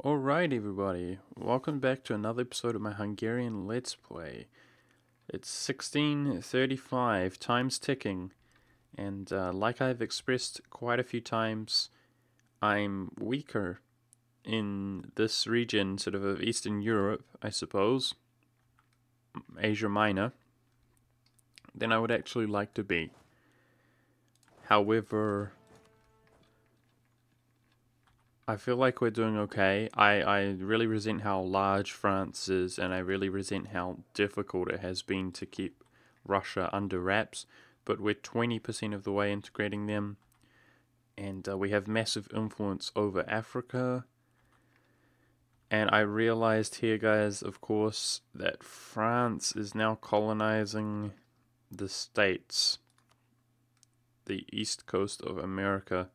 Alright everybody, welcome back to another episode of my Hungarian Let's Play. It's 16:35, time's ticking, and like I've expressed quite a few times, I'm weaker in this region, sort of Eastern Europe, I suppose, Asia Minor, than I would actually like to be. However, I feel like we're doing okay. I really resent how large France is, and I really resent how difficult it has been to keep Russia under wraps. But we're 20% of the way integrating them, and we have massive influence over Africa. And I realized here, guys, of course, that France is now colonizing the States, the east coast of America.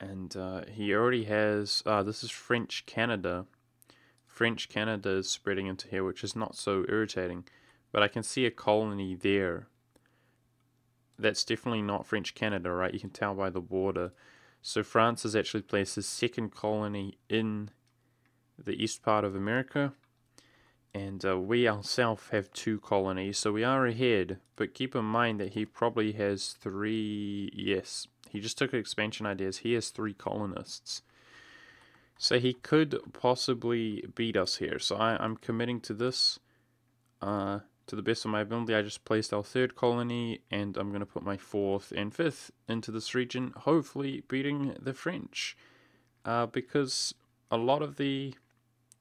And he already has, this is French Canada. French Canada is spreading into here, which is not so irritating. But I can see a colony there. That's definitely not French Canada, right? You can tell by the border. So France has actually placed his second colony in the east part of America. And we ourselves have 2 colonies, so we are ahead. But keep in mind that he probably has 3, yes, he just took expansion ideas. He has 3 colonists. So he could possibly beat us here. So I'm committing to this to the best of my ability. I just placed our 3rd colony, and I'm going to put my 4th and 5th into this region, hopefully beating the French. Because a lot of the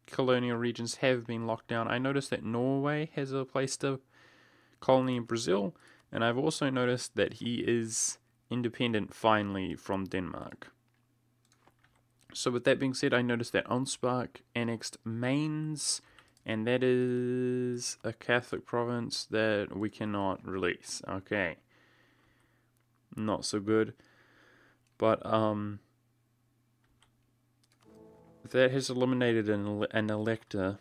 colonial regions have been locked down. I noticed that Norway has placed a colony in Brazil, and I've also noticed that he is independent finally from Denmark. So with that being said, I noticed that Onspark annexed Mainz, and that is a Catholic province that we cannot release. Okay. Not so good. But that has eliminated an elector.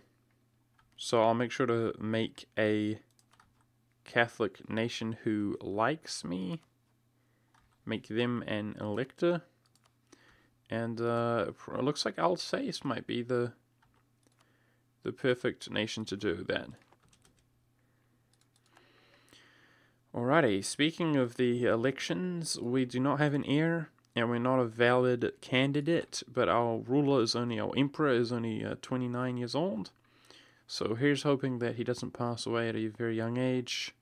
So I'll make sure to make a Catholic nation who likes me. Make them an elector. And it looks like Alsace might be the perfect nation to do that. Alrighty, speaking of the elections, we do not have an heir, and we're not a valid candidate, but our emperor is only 29 years old. So here's hoping that he doesn't pass away at a very young age.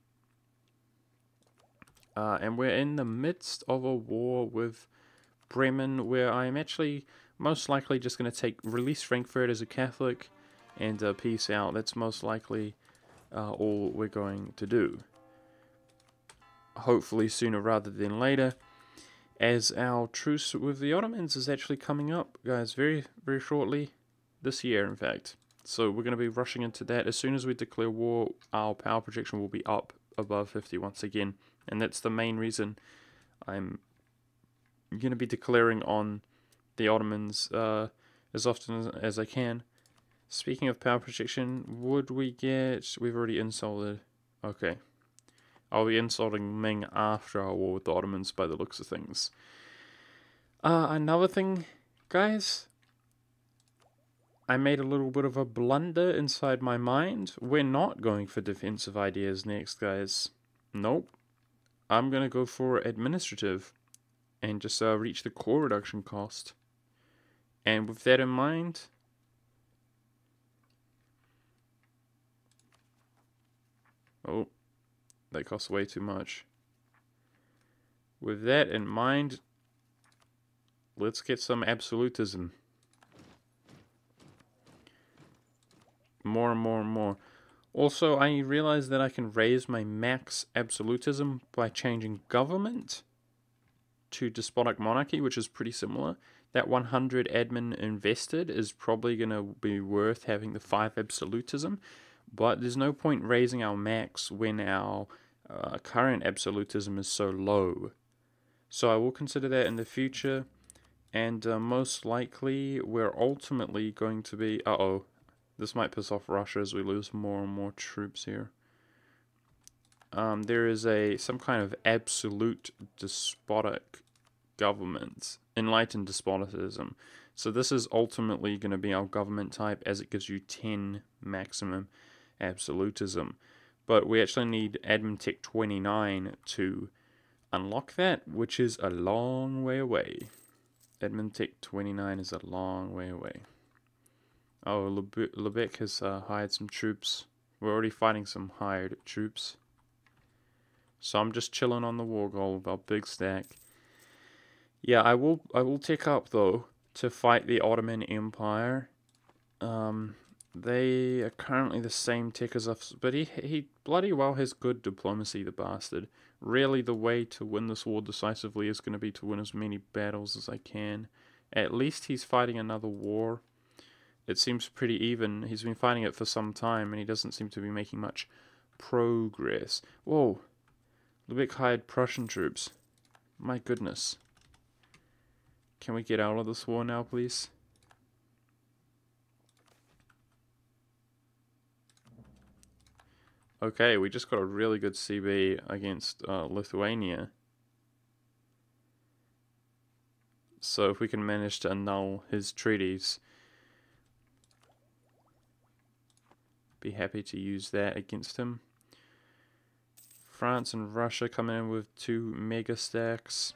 And we're in the midst of a war with Bremen, where I'm actually most likely just going to release Frankfurt as a Catholic and peace out. That's most likely all we're going to do. Hopefully sooner rather than later, as our truce with the Ottomans is actually coming up, guys, very, very shortly, this year in fact. So we're going to be rushing into that. As soon as we declare war, our power projection will be up above 50 once again, and that's the main reason I'm going to be declaring on the Ottomans as often as I can. Speaking of power projection, would we get... We've already insulted. Okay. I'll be insulting Ming after our war with the Ottomans by the looks of things. Another thing, guys. I made a little bit of a blunder inside my mind. We're not going for defensive ideas next, guys. Nope. I'm going to go for administrative and just reach the core reduction cost. And with that in mind... Oh, that costs way too much. With that in mind, let's get some absolutism. More and more and more. Also, I realized that I can raise my max absolutism by changing government to despotic monarchy, which is pretty similar. That 100 admin invested is probably going to be worth having the 5 absolutism, but there's no point raising our max when our current absolutism is so low. So I will consider that in the future, and most likely we're ultimately going to be... Uh-oh. This might piss off Russia as we lose more and more troops here. There is some kind of absolute despotic government, enlightened despotism. So this is ultimately going to be our government type, as it gives you 10 maximum absolutism. But we actually need admin tech 29 to unlock that, which is a long way away. Admin tech 29 is a long way away. Oh, Lubeck has hired some troops. We're already fighting some hired troops. So I'm just chilling on the war goal with our big stack. Yeah, I will take up though to fight the Ottoman Empire. They are currently the same tech as us, but he bloody well has good diplomacy, the bastard. Really, the way to win this war decisively is going to be to win as many battles as I can. At least he's fighting another war. It seems pretty even. He's been fighting it for some time, and he doesn't seem to be making much progress. Whoa. Lubeck hired Prussian troops. My goodness. Can we get out of this war now, please? Okay, we just got a really good CB against Lithuania. So if we can manage to annul his treaties, be happy to use that against him. France and Russia come in with 2 mega stacks.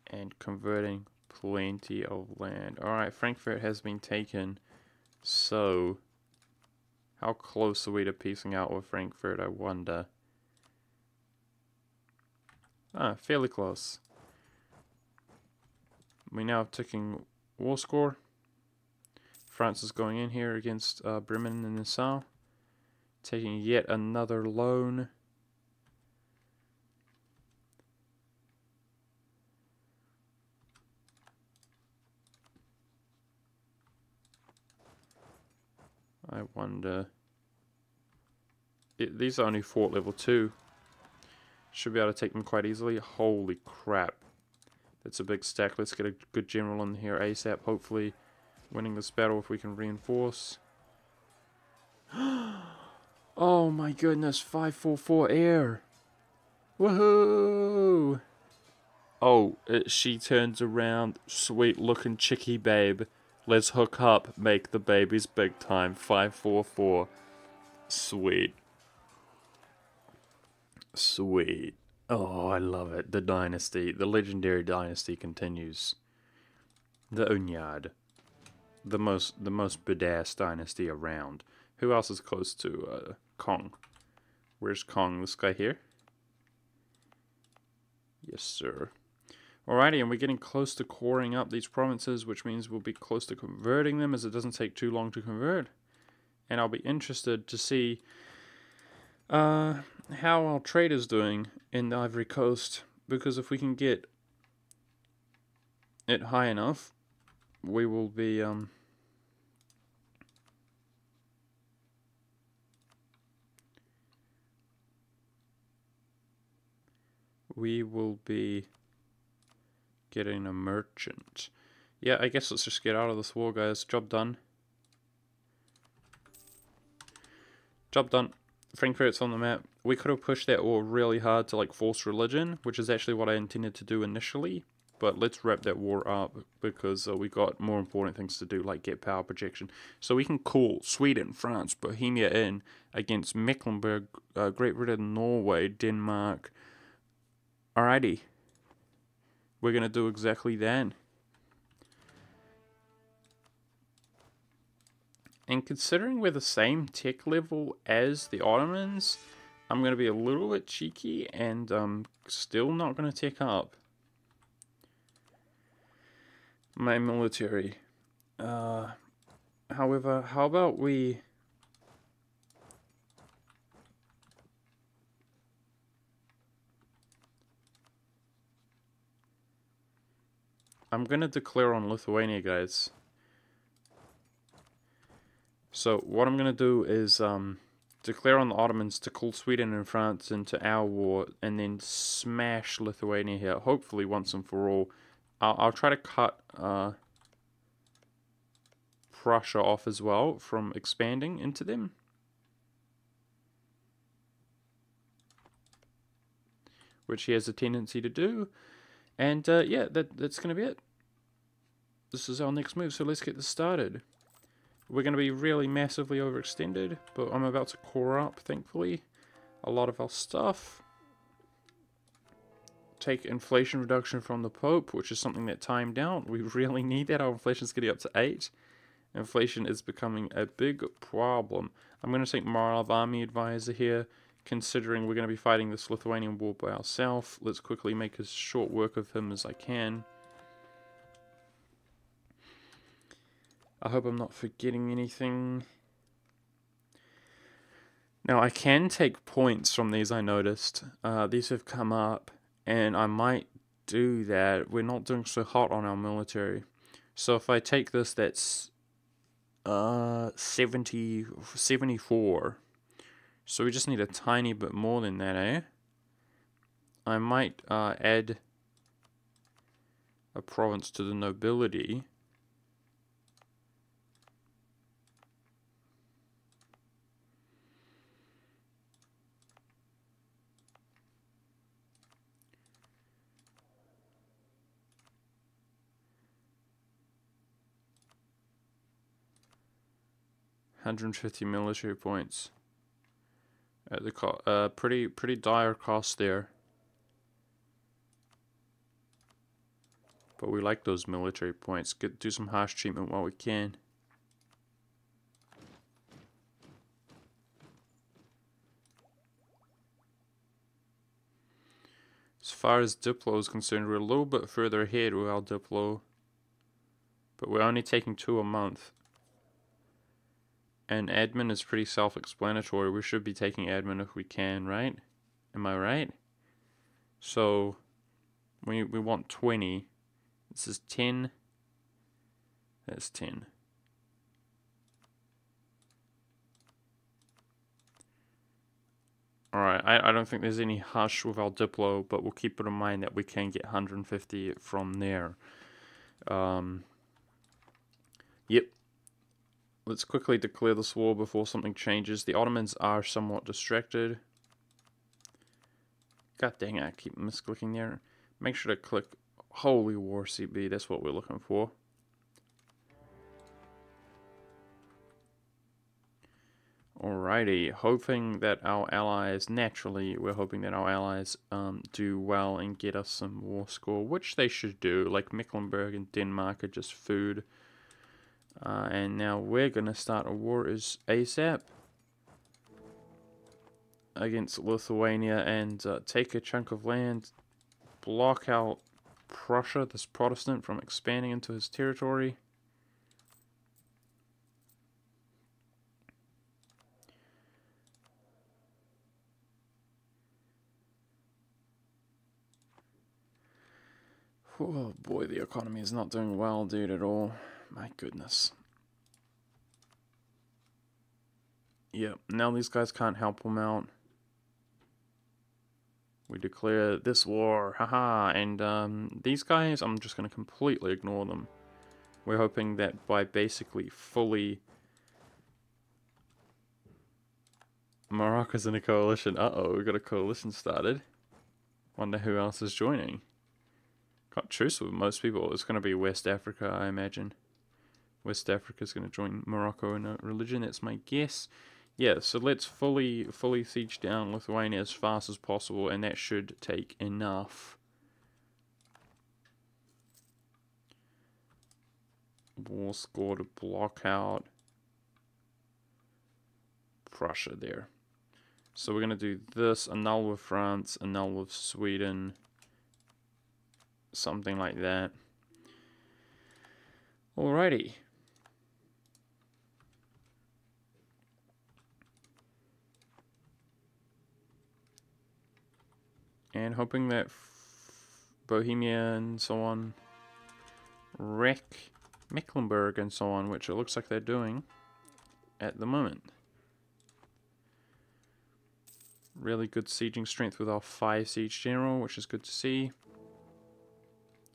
And converting plenty of land. Alright, Frankfurt has been taken. So, how close are we to piecing out with Frankfurt, I wonder? Fairly close. We now have ticking war score. France is going in here against Bremen and Nassau. Taking yet another loan. I wonder... these are only fort level 2. Should be able to take them quite easily. Holy crap. That's a big stack. Let's get a good general in here ASAP. Hopefully winning this battle if we can reinforce. Oh my goodness. 544 air. Woohoo! Oh, she turns around. Sweet looking chickie babe. Let's hook up. Make the babies big time. 544. Sweet. Sweet. Oh, I love it. The dynasty. The legendary dynasty continues. The Unyad. The most badass dynasty around. Who else is close to Kong? Where's Kong? This guy here? Yes, sir. Alrighty, and we're getting close to coring up these provinces, which means we'll be close to converting them, as it doesn't take too long to convert. And I'll be interested to see how our trade is doing in the Ivory Coast, because if we can get it high enough, we will be getting a merchant. Yeah, I guess let's just get out of this war, guys. Job done. Job done. Frankfurt's on the map. We could have pushed that war really hard to like force religion, which is actually what I intended to do initially. But let's wrap that war up, because we got more important things to do, like get power projection. So we can call Sweden, France, Bohemia in against Mecklenburg, Great Britain, Norway, Denmark. Alrighty. We're going to do exactly that. And considering we're the same tech level as the Ottomans, I'm going to be a little bit cheeky and still not going to tech up my military. However, how about we... I'm going to declare on Lithuania, guys. So what I'm going to do is declare on the Ottomans to call Sweden and France into our war, and then smash Lithuania here, hopefully once and for all. I'll try to cut Prussia off as well from expanding into them. which he has a tendency to do. And yeah, that's going to be it. This is our next move, so let's get this started. We're going to be really massively overextended, but I'm about to core up, thankfully, a lot of our stuff. Take inflation reduction from the Pope, which is something that timed out. We really need that. Our inflation's getting up to 8. Inflation is becoming a big problem. I'm going to take Marv Army Advisor here, considering we're going to be fighting this Lithuanian war by ourselves. Let's quickly make as short work of him as I can. I hope I'm not forgetting anything. Now, I can take points from these, I noticed. These have come up, and I might do that. We're not doing so hot on our military. So if I take this, that's 74. So we just need a tiny bit more than that, eh? I might add a province to the nobility. $150 military points at the pretty dire cost there. But we like those military points. Do some harsh treatment while we can. As far as Diplo is concerned, we're a little bit further ahead with our Diplo. But we're only taking 2 a month. And admin is pretty self-explanatory. We should be taking admin if we can, right? Am I right? So, we want 20. This is 10. That's 10. Alright, I don't think there's any hush with our Diplo, but we'll keep it in mind that we can get 150 from there. Yep. Let's quickly declare this war before something changes. The Ottomans are somewhat distracted. God dang it, I keep misclicking there. Make sure to click Holy War CB, that's what we're looking for. Alrighty, hoping that our allies, naturally, we're hoping that our allies do well and get us some war score, which they should do. Like Mecklenburg and Denmark are just food. And now we're going to start a war as ASAP against Lithuania and take a chunk of land, block out Prussia, this Protestant, from expanding into his territory. Oh boy, the economy is not doing well, dude, at all. My goodness. Yep, now these guys can't help them out. We declare this war, haha, and these guys, I'm just going to completely ignore them. We're hoping that by basically fully... Morocco's in a coalition. Uh-oh, we got a coalition started. Wonder who else is joining. Got truce with most people. It's going to be West Africa, I imagine. West Africa's going to join Morocco in a religion, that's my guess. Yeah, so let's fully siege down Lithuania as fast as possible, and that should take enough. War score to block out Prussia there. So we're going to do this, annul with France, annul with Sweden, something like that. Alrighty. And hoping that Bohemia and so on wreck Mecklenburg and so on, which it looks like they're doing at the moment. Really good sieging strength with our 5 siege general, which is good to see.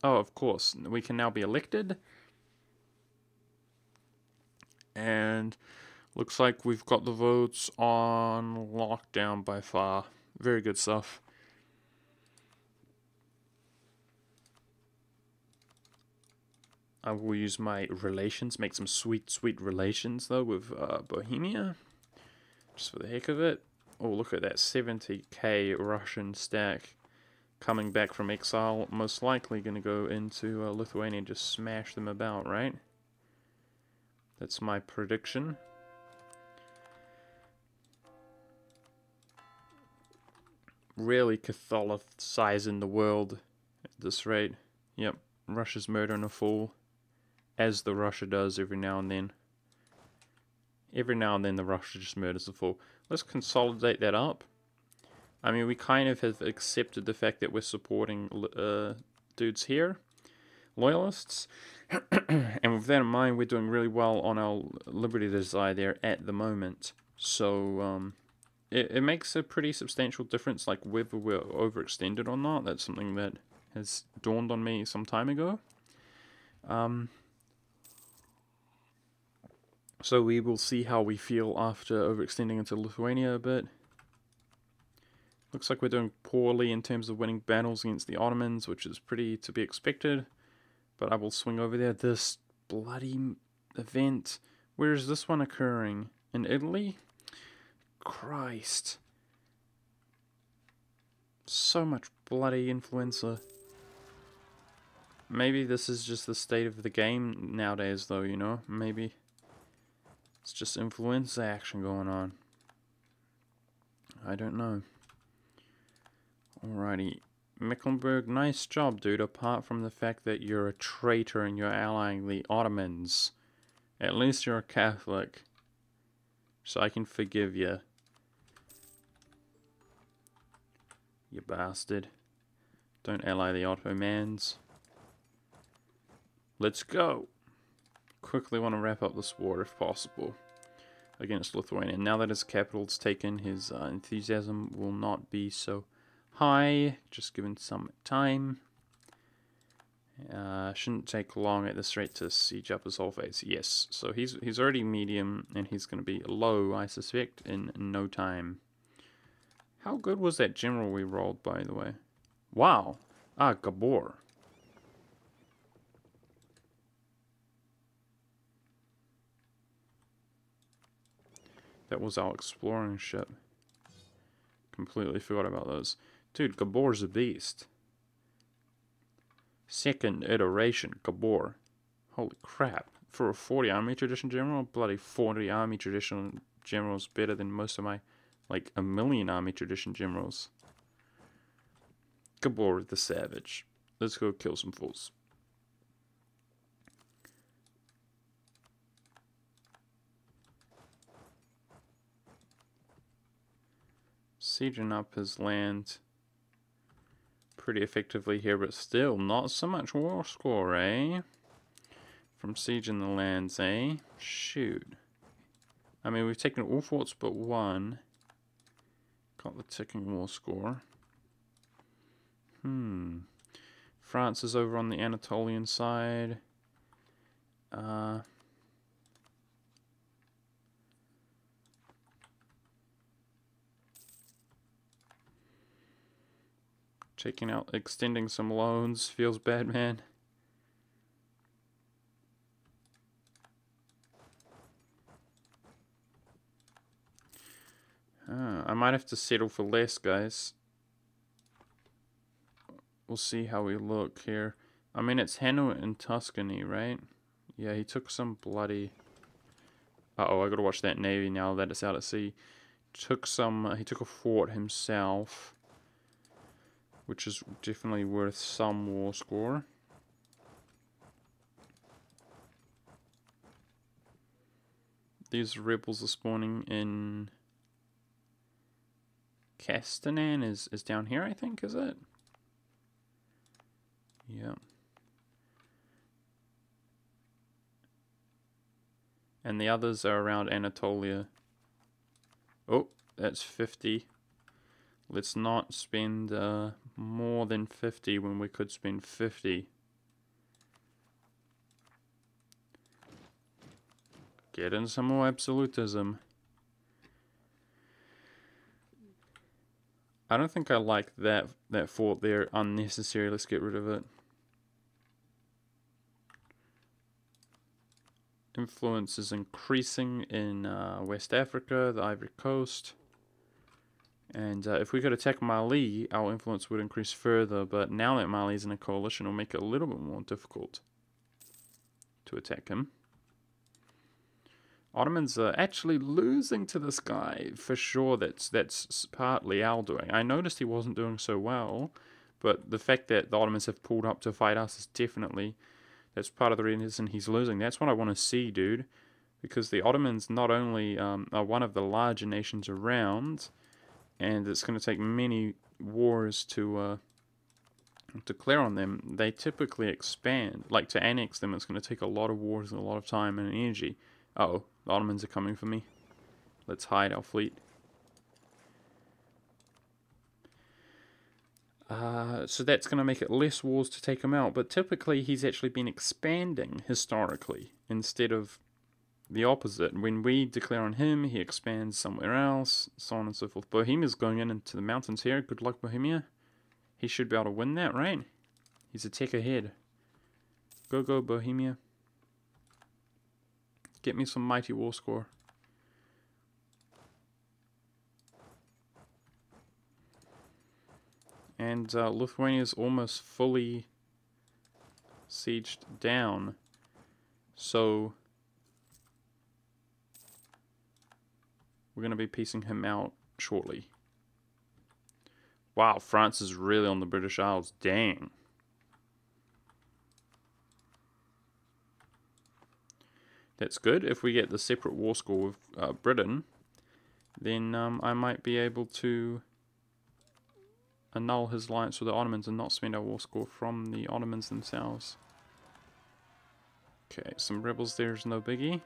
Oh, of course, we can now be elected. And looks like we've got the votes on lockdown by far. Very good stuff. I will use my relations, make some sweet, sweet relations though with Bohemia, just for the heck of it. Oh, look at that 70k Russian stack coming back from exile. Most likely going to go into Lithuania and just smash them about, right? That's my prediction. Really Catholicizing the world at this rate. Yep, Russia's murdering a fool, as the Russia does every now and then. Every now and then the Russia just murders a fool. Let's consolidate that up. I mean, we kind of have accepted the fact that we're supporting dudes here, loyalists. And with that in mind, we're doing really well on our liberty desire there at the moment. So, it makes a pretty substantial difference, like whether we're overextended or not. That's something that has dawned on me some time ago. So we will see how we feel after overextending into Lithuania a bit. Looks like we're doing poorly in terms of winning battles against the Ottomans, which is pretty to be expected. But I will swing over there. This bloody event. Where is this one occurring? In Italy? Christ. So much bloody influenza. Maybe this is just the state of the game nowadays, though, you know? Maybe it's just influenza action going on. I don't know. Alrighty. Mecklenburg, nice job, dude, apart from the fact that you're a traitor and you're allying the Ottomans. At least you're a Catholic. So I can forgive you. You bastard. Don't ally the Ottomans. Let's go. Quickly want to wrap up this war if possible against Lithuania. Now that his capital's taken, his enthusiasm will not be so high. Just given some time. Shouldn't take long at this rate to siege up his whole face. Yes, so he's already medium and he's going to be low, I suspect, in no time. How good was that general we rolled, by the way? Wow. Ah, Gabor. That was our exploring ship. Completely forgot about those. Dude, Gabor's a beast. Second iteration, Gabor. Holy crap. For a 40 army tradition general, bloody 40 army tradition generals better than most of my, like, a million army tradition generals. Gabor the Savage. Let's go kill some fools. Sieging up his land pretty effectively here, but still not so much war score, eh? From sieging the lands, eh? Shoot. I mean, we've taken all forts but one. Got the ticking war score. France is over on the Anatolian side. Taking out, extending some loans. Feels bad, man. I might have to settle for less, guys. We'll see how we look here. I mean, it's Hanover and Tuscany, right? Yeah, he took some bloody... Uh-oh, I gotta watch that navy now that it's out at sea. Took some... he took a fort himself, which is definitely worth some war score. These rebels are spawning in... Castanan is down here, I think, is it? Yeah. And the others are around Anatolia. Oh, that's 50. Let's not spend more than 50 when we could spend 50. Get in some more absolutism. I don't think I like that fort there. Unnecessary. Let's get rid of it. influence is increasing in West Africa, the Ivory Coast. And if we could attack Mali, our influence would increase further, but now that Mali is in a coalition, it'll make it a little bit more difficult to attack him. Ottomans are actually losing to this guy, for sure. That's partly our doing. I noticed he wasn't doing so well, but the fact that the Ottomans have pulled up to fight us is definitely, that's part of the reason he's losing. That's what I want to see, dude, because the Ottomans not only are one of the larger nations around, and it's going to take many wars to declare on them. They typically expand. Like, to annex them, it's going to take a lot of wars and a lot of time and energy. Uh-oh, the Ottomans are coming for me. Let's hide our fleet. So that's going to make it less wars to take him out, but typically he's actually been expanding historically instead of the opposite. When we declare on him, he expands somewhere else, so on and so forth. Bohemia's going into the mountains here. Good luck, Bohemia. He should be able to win that, right? He's a tech ahead. Go, go, Bohemia. Get me some mighty war score. And Lithuania's almost fully sieged down. So we're going to be piecing him out shortly. Wow, France is really on the British Isles. Dang. That's good. If we get the separate war score with Britain, then I might be able to annul his alliance with the Ottomans and not spend our war score from the Ottomans themselves. Okay, some rebels there is no biggie.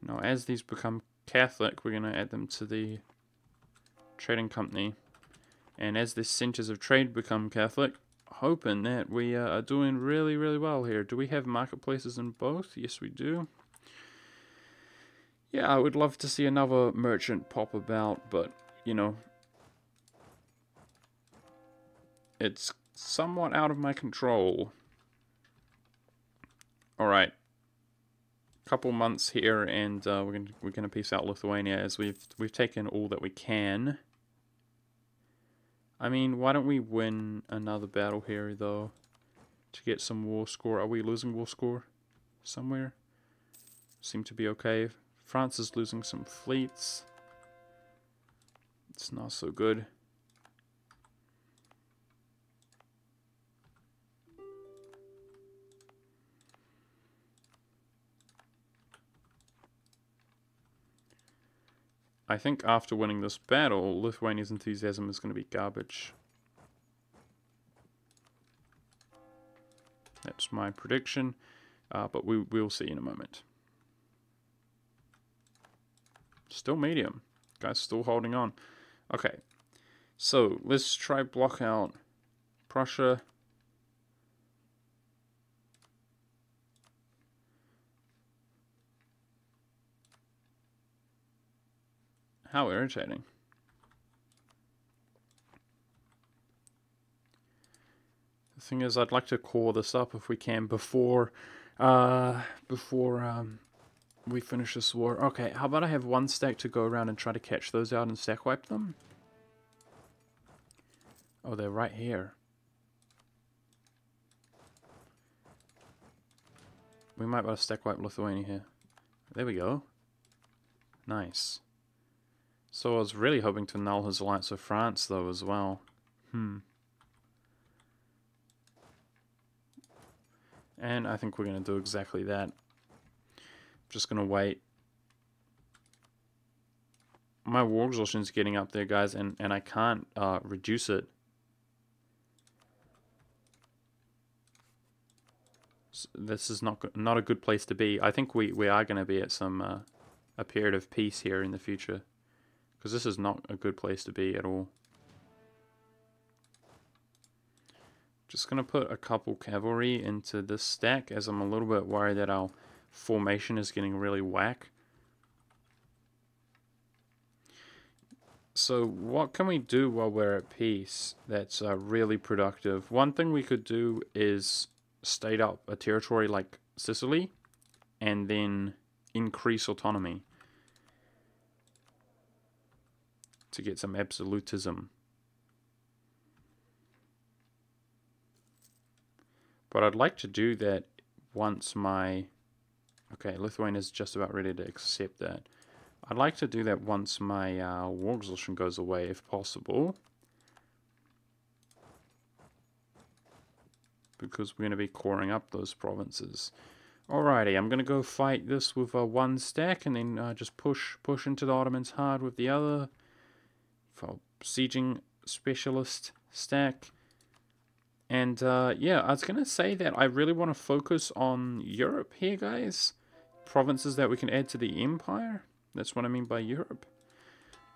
Now, as these become Catholic, we're going to add them to the trading company. And as the centers of trade become Catholic, hoping that we are doing really, really well here. Do we have marketplaces in both? Yes, we do. Yeah, I would love to see another merchant pop about, but, you know, it's somewhat out of my control. Alright. Couple months here, and we're gonna piece out Lithuania as we've taken all that we can. I mean, why don't we win another battle here though to get some war score? Are we losing war score somewhere? Seem to be okay. France is losing some fleets. It's not so good. I think after winning this battle, Lithuania's enthusiasm is going to be garbage. That's my prediction, but we'll see in a moment. Still medium. Guys still holding on. Okay, so let's try block out Prussia. How irritating. The thing is, I'd like to core this up if we can before we finish this war. Okay, how about I have one stack to go around and try to catch those out and stack wipe them? Oh, they're right here. We might be able to stack wipe Lithuania here. There we go. Nice. So I was really hoping to null his alliance with France, though, as well. And I think we're going to do exactly that. Just going to wait. My war exhaustion's getting up there, guys, and I can't reduce it. So this is not a good place to be. I think we are going to be at some a period of peace here in the future. Because this is not a good place to be at all. Just going to put a couple cavalry into this stack, as I'm a little bit worried that our formation is getting really whack. So what can we do while we're at peace that's really productive? One thing we could do is state up a territory like Sicily and then increase autonomy to get some absolutism. But I'd like to do that once my... Okay, Lithuania's just about ready to accept that. I'd like to do that once my war exhaustion goes away, if possible. Because we're going to be coring up those provinces. Alrighty, I'm going to go fight this with one stack, and then just push into the Ottomans hard with the other. For sieging specialist stack. And yeah, I was going to say that I really want to focus on Europe here, guys. Provinces that we can add to the empire. That's what I mean by Europe.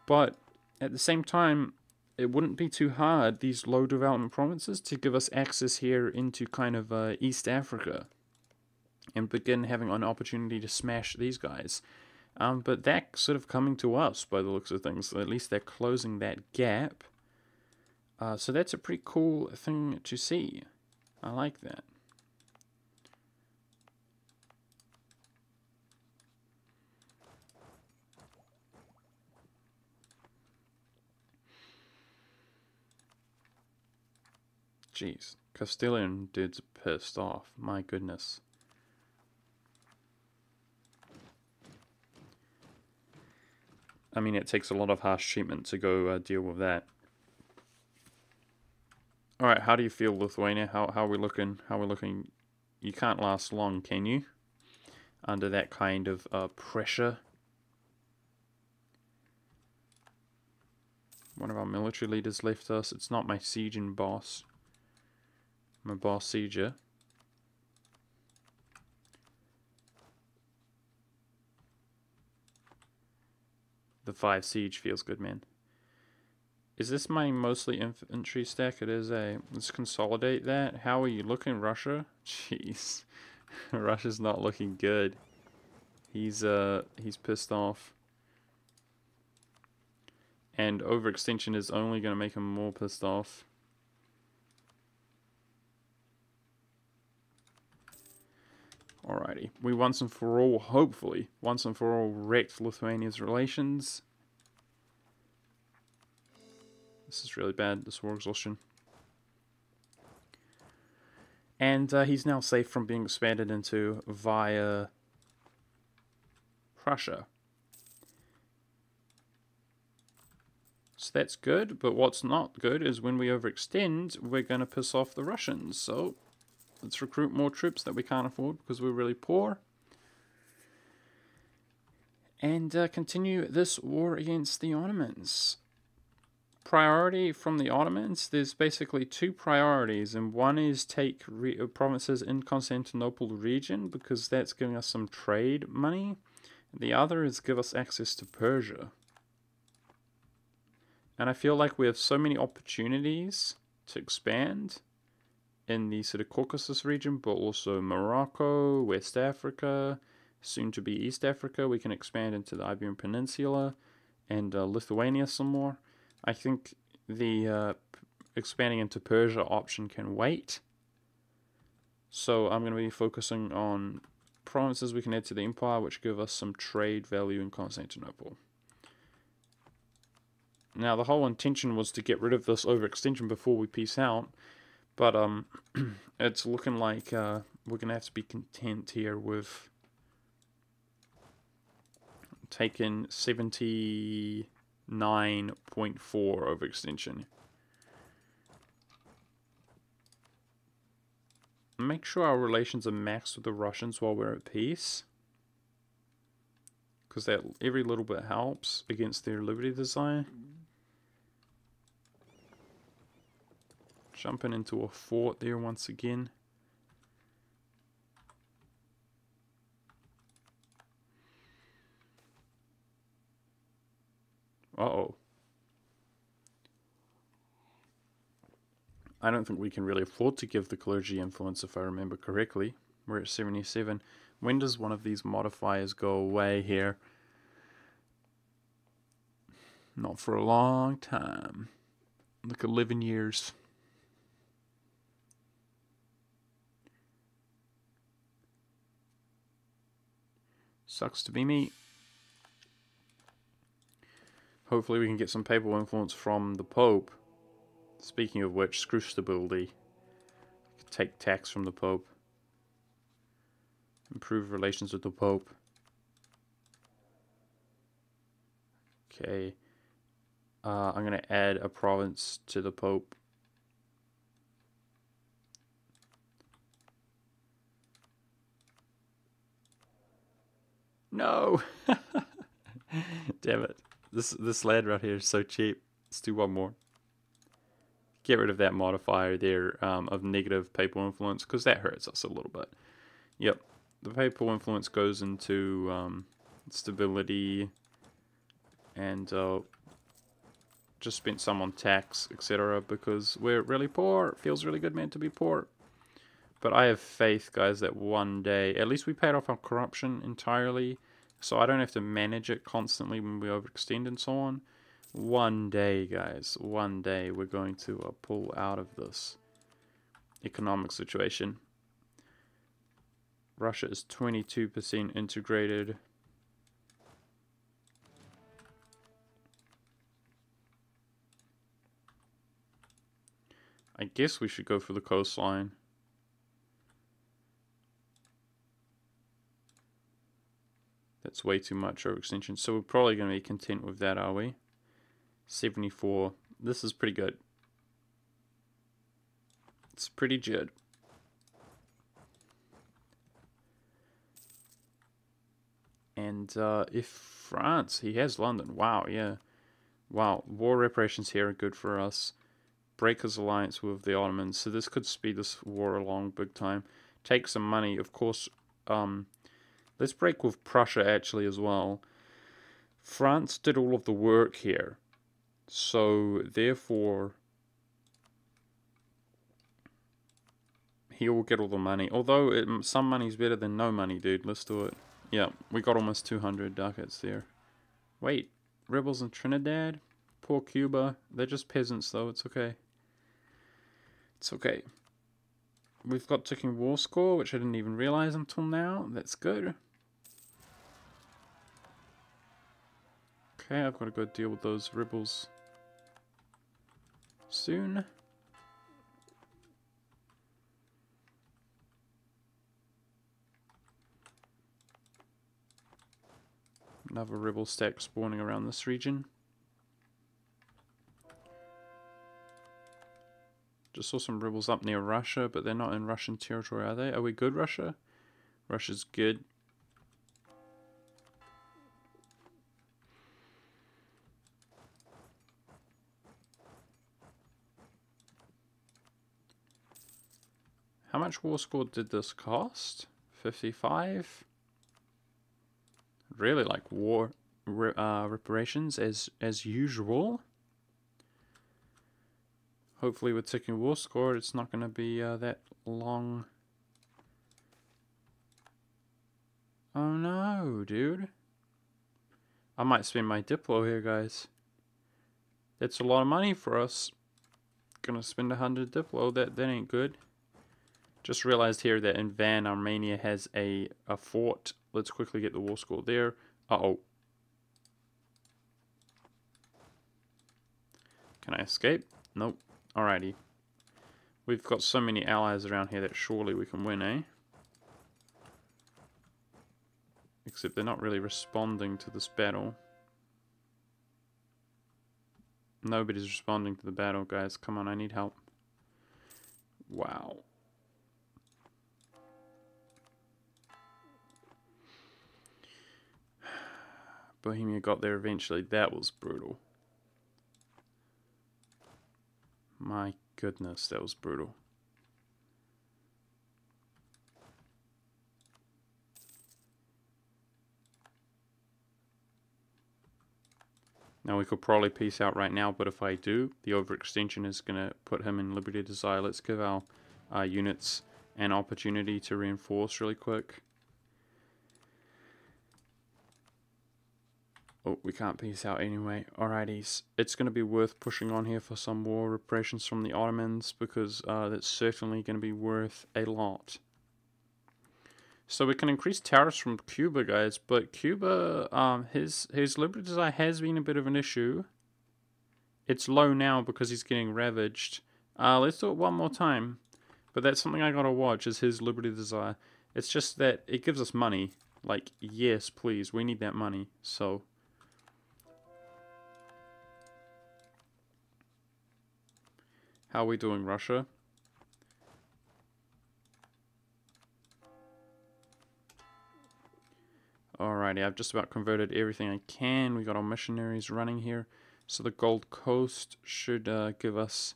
But at the same time, it wouldn't be too hard, these low development provinces, to give us access here into kind of East Africa. And begin having an opportunity to smash these guys. But that's sort of coming to us by the looks of things. So at least they're closing that gap. So that's a pretty cool thing to see. I like that. Jeez, Castilian dude's pissed off. My goodness. I mean, it takes a lot of harsh treatment to go deal with that. Alright, how do you feel, Lithuania? How are we looking? How are we looking? You can't last long, can you? Under that kind of pressure. One of our military leaders left us. It's not my sieging boss. My boss sieger. The 5 siege feels good, man. Is this my mostly infantry stack? It is a... Let's consolidate that. How are you looking, Russia? Jeez. Russia's not looking good. He's pissed off. And overextension is only going to make him more pissed off. Alrighty. We once and for all, hopefully, once and for all wrecked Lithuania's relations. This is really bad, this war exhaustion. And he's now safe from being expanded into via Prussia. So that's good, but what's not good is when we overextend, we're going to piss off the Russians. So let's recruit more troops that we can't afford because we're really poor. And continue this war against the Ottomans. Priority from the Ottomans, there's basically 2 priorities, and one is take provinces in Constantinople region because that's giving us some trade money. The other is give us access to Persia. And I feel like we have so many opportunities to expand in the sort of Caucasus region, but also Morocco, West Africa, soon to be East Africa. We can expand into the Iberian Peninsula and Lithuania some more. I think the expanding into Persia option can wait. So I'm going to be focusing on provinces we can add to the empire, which give us some trade value in Constantinople. Now, the whole intention was to get rid of this overextension before we peace out. But it's looking like we're going to have to be content here with taking 79.4 overextension. Make sure our relations are maxed with the Russians while we're at peace. Because that every little bit helps against their liberty desire. Jumping into a fort there once again. Uh-oh. I don't think we can really afford to give the clergy influence if I remember correctly. We're at 77. When does one of these modifiers go away here? Not for a long time. Like 11 years. Sucks to be me. Hopefully we can get some papal influence from the Pope. Speaking of which, screw stability. Take tax from the Pope. Improve relations with the Pope. Okay. I'm going to add a province to the Pope. No! Damn it. This land right here is so cheap. Let's do one more. Get rid of that modifier there of negative papal influence, because that hurts us a little bit. Yep. The papal influence goes into stability, and just spent some on tax, etc. because we're really poor. It feels really good, man, to be poor. But I have faith, guys, that one day, at least we paid off our corruption entirely, so I don't have to manage it constantly when we overextend and so on. One day, guys, one day we're going to pull out of this economic situation. Russia is 22% integrated. I guess we should go for the coastline. That's way too much overextension. So we're probably going to be content with that, are we? 74. This is pretty good. It's pretty good. And if France, he has London. Wow, yeah. Wow, war reparations here are good for us. Break his alliance with the Ottomans. So this could speed this war along big time. Take some money, of course. Let's break with Prussia actually as well. France did all of the work here. So therefore, he will get all the money. Although some money's better than no money, dude. Let's do it. Yeah, we got almost 200 ducats there. Wait, rebels in Trinidad? Poor Cuba. They're just peasants though, it's okay. It's okay. We've got ticking war score, which I didn't even realize until now. That's good. Okay, I've got to go deal with those rebels soon. Another rebel stack spawning around this region. Just saw some rebels up near Russia, but they're not in Russian territory, are they? Are we good, Russia? Russia's good. How much war score did this cost? 55? Really like war reparations as usual. Hopefully with ticking war score it's not going to be that long. Oh no, dude. I might spend my Diplo here, guys. That's a lot of money for us. Gonna spend 100 Diplo, that ain't good. Just realized here that in Van, Armenia has a fort. Let's quickly get the war score there. Uh-oh. Can I escape? Nope. Alrighty. We've got so many allies around here that surely we can win, eh? Except they're not really responding to this battle. Nobody's responding to the battle, guys. Come on, I need help. Wow. Bohemia got there eventually. That was brutal. My goodness, that was brutal. Now we could probably peace out right now, but if I do, the overextension is going to put him in Liberty Desire. Let's give our units an opportunity to reinforce really quick. Oh, we can't peace out anyway. Alrighty, it's going to be worth pushing on here for some war reparations from the Ottomans, because that's certainly going to be worth a lot. So we can increase tariffs from Cuba, guys, but Cuba, his liberty desire has been a bit of an issue. It's low now because he's getting ravaged. Let's do it one more time. But that's something I gotta watch, is his liberty desire. It's just that it gives us money. Like, yes, please, we need that money. So, how are we doing, Russia? Alrighty, I've just about converted everything I can. We got our missionaries running here. So the Gold Coast should give us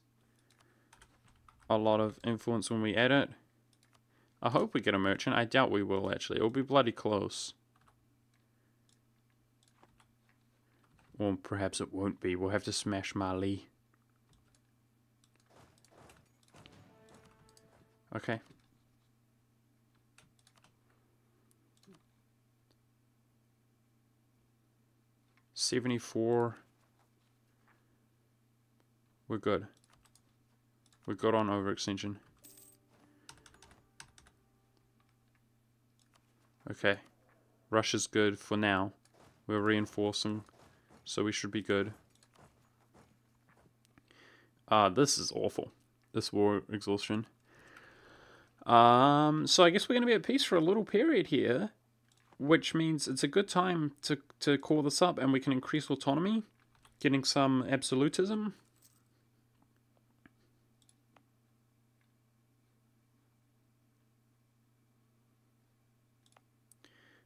a lot of influence when we add it. I hope we get a merchant. I doubt we will, actually. It'll be bloody close. Or perhaps it won't be. We'll have to smash Mali. Okay. $74. We're good. We're good on overextension. Okay. Russia's good for now. We're reinforcing, so we should be good. This is awful. This war exhaustion. So I guess we're going to be at peace for a little period here, which means it's a good time to call this up, and we can increase autonomy, getting some absolutism.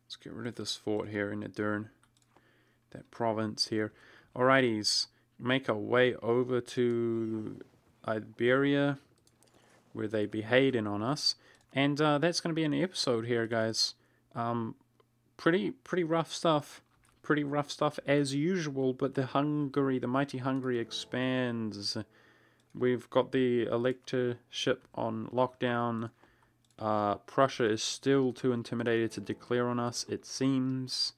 Let's get rid of this fort here in Adern, that province here. Alrighties, make our way over to Iberia, where they be hating on us, and that's going to be an episode here, guys. Pretty rough stuff. Pretty rough stuff as usual, but the mighty Hungary expands. We've got the electorship on lockdown. Prussia is still too intimidated to declare on us, it seems,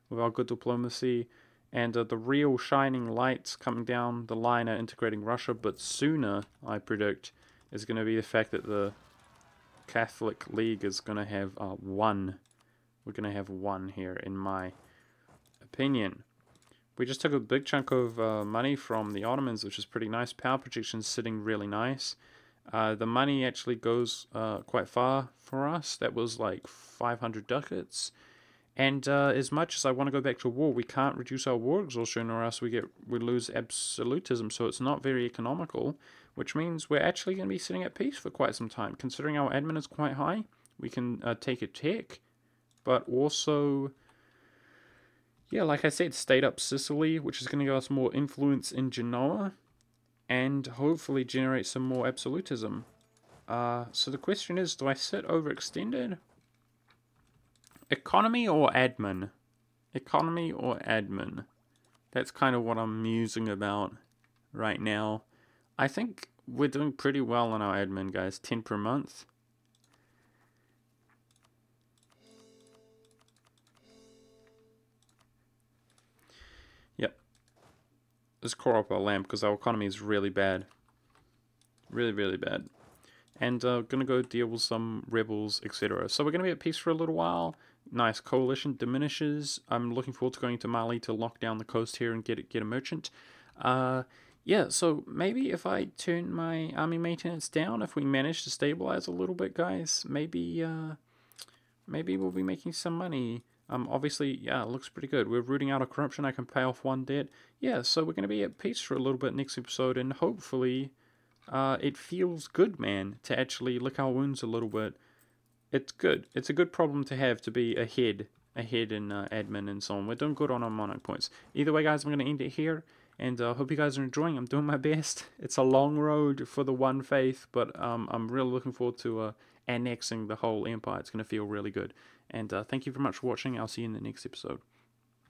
with our good diplomacy. And the real shining lights coming down the line are integrating Russia, but sooner, I predict, is going to be the fact that the Catholic League is going to have one. We're going to have one here, in my opinion. We just took a big chunk of money from the Ottomans, which is pretty nice. Power projection's sitting really nice. The money actually goes quite far for us. That was like 500 ducats. And as much as I want to go back to war, we can't reduce our war exhaustion, or else we lose absolutism. So it's not very economical, which means we're actually going to be sitting at peace for quite some time. Considering our admin is quite high, we can take a tech, but also, yeah, like I said, state up Sicily, which is going to give us more influence in Genoa, and hopefully generate some more absolutism. So the question is, do I sit overextended? Economy or admin? Economy or admin? That's kind of what I'm musing about right now. I think we're doing pretty well on our admin, guys. 10 per month. Yep. Let's core up our lamp because our economy is really bad. Really bad. And gonna go deal with some rebels, etc. So we're gonna be at peace for a little while. Nice coalition diminishes. I'm looking forward to going to Mali to lock down the coast here and get a merchant. Yeah, so maybe if I turn my army maintenance down, if we manage to stabilize a little bit, guys, maybe we'll be making some money. Obviously, yeah, it looks pretty good. We're rooting out a corruption. I can pay off one debt. Yeah, so we're gonna be at peace for a little bit next episode, and hopefully, it feels good, man, to actually lick our wounds a little bit. It's good. It's a good problem to have, to be ahead in admin and so on. We're doing good on our monarch points. Either way, guys, I'm going to end it here, and I hope you guys are enjoying. I'm doing my best. It's a long road for the one faith, but I'm really looking forward to annexing the whole empire. It's going to feel really good. And thank you very much for watching. I'll see you in the next episode.